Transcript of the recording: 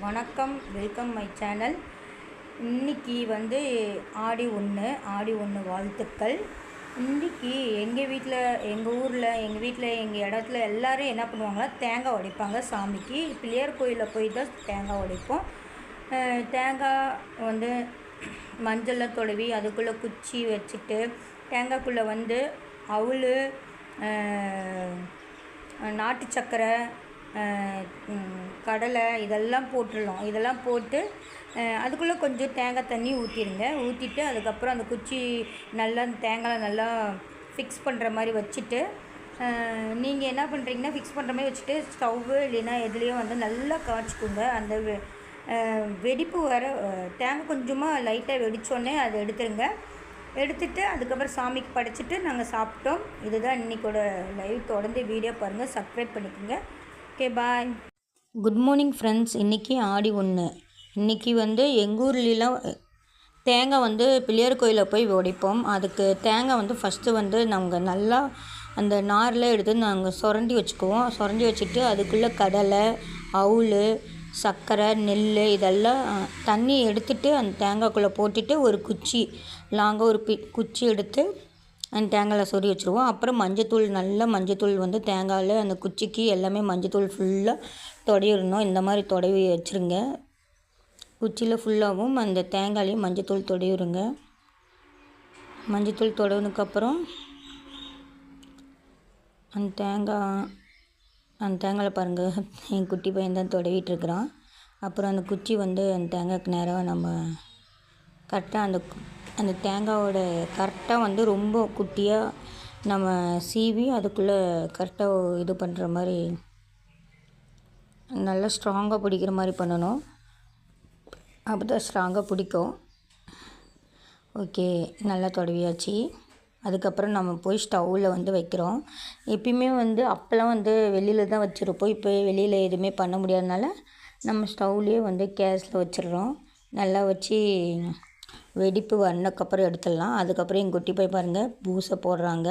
வணக்கம், welcome my channel. இன்றைக்கி வந்து ஆடி 1 வாழ்த்துக்கள். இன்றைக்கி எங்கள் வீட்டில், எங்கள் ஊரில், எங்கள் இடத்துல எல்லோரும் என்ன பண்ணுவாங்கன்னா, தேங்காய் உடைப்பாங்க. சாமிக்கு பிள்ளையார் கோயிலில் போய் தான் தேங்காய் உடைப்போம். தேங்காய் வந்து மஞ்சளில் தொடுவி அதுக்குள்ளே குச்சி வச்சுட்டு, தேங்காய்க்குள்ளே வந்து அவுள், நாட்டு சக்கரை, கடலை இதெல்லாம் போட்டுடலாம். இதெல்லாம் போட்டு அதுக்குள்ளே கொஞ்சம் தேங்காய் தண்ணி ஊற்றிடுங்க. ஊற்றிட்டு அதுக்கப்புறம் அந்த குச்சி நல்லா தேங்காய் நல்லா ஃபிக்ஸ் பண்ணுற மாதிரி வச்சுட்டு, நீங்கள் என்ன பண்ணுறீங்கன்னா, ஃபிக்ஸ் பண்ணுற மாதிரி வச்சுட்டு ஸ்டவ்வு இல்லைன்னா எதுலேயும் வந்து நல்லா காய்ச்சிக்கோங்க. அந்த வெடிப்பு வர தேங்காய் கொஞ்சமாக லைட்டாக வெடித்தோடனே அதை எடுத்துருங்க. எடுத்துகிட்டு அதுக்கப்புறம் சாமிக்கு படைச்சிட்டு நாங்கள் சாப்பிட்டோம். இதுதான் இன்றைக்கோட லைவ். தொடர்ந்து வீடியோ பாருங்கள், சப்ஸ்கிரைப் பண்ணிக்கோங்க. Okay, bye. Good morning friends. இன்றைக்கி ஆடி 1. இன்றைக்கி வந்து எங்கள் ஊர்லாம் தேங்காய் வந்து பிள்ளையார் கோயிலில் போய் உடைப்போம். அதுக்கு தேங்காய் வந்து ஃபஸ்ட்டு வந்து நாங்கள் நல்லா அந்த நாரில் எடுத்து நாங்கள் சுரண்டி வச்சுக்குவோம். சுரண்டி வச்சுட்டு அதுக்குள்ளே கடலை, அவுள், சர்க்கரை, நெல் இதெல்லாம் தண்ணி எடுத்துகிட்டு அந்த தேங்காய்க்குள்ளே போட்டுட்டு ஒரு குச்சி லாங்காக ஒரு குச்சி எடுத்து அந்த தேங்காயில் சொறி வச்சுருவோம். அப்புறம் மஞ்சத்தூள், நல்ல மஞ்சத்தூள் வந்து தேங்காயில் அந்த குச்சிக்கு எல்லாமே மஞ்சத்தூள் ஃபுல்லாக தொடையிடணும். இந்த மாதிரி தொடவி வச்சுருங்க. குச்சியில் ஃபுல்லாகவும் அந்த தேங்காயிலையும் மஞ்சத்தூள் தொடையிடுங்க. மஞ்சத்தூள் தொடவுனதுக்கப்புறம் அந்த தேங்காயில் பாருங்கள், என் குட்டி பையன் தான் தொடவிட்டுருக்குறான். அப்புறம் அந்த குச்சி வந்து அந்த தேங்காய்க்கு நேராக நம்ம கரெக்டாக அந்த தேங்காயோட கரெக்டாக வந்து ரொம்ப குட்டியாக நம்ம சீவி அதுக்குள்ளே கரெக்டாக இது பண்ணுற மாதிரி நல்லா ஸ்ட்ராங்காக பிடிக்கிற மாதிரி பண்ணணும். அப்போ தான் ஸ்ட்ராங்காக பிடிக்கும். ஓகே, நல்லா தொடவியாச்சு. அதுக்கப்புறம் நம்ம போய் ஸ்டவ்வில் வந்து வைக்கிறோம். எப்பயுமே வந்து அப்போல்லாம் வந்து வெளியில் தான் வச்சுருப்போம். இப்போ வெளியில் எதுவுமே பண்ண முடியாதனால நம்ம ஸ்டவ்லேயே வந்து கேஸில் வச்சிடுறோம். நல்லா வச்சு வெடிப்பு வந்ததுக்கப்புறம் எடுத்துடலாம். அதுக்கப்புறம் எங்கள் குட்டி போய் பாருங்கள் பூசை போடுறாங்க.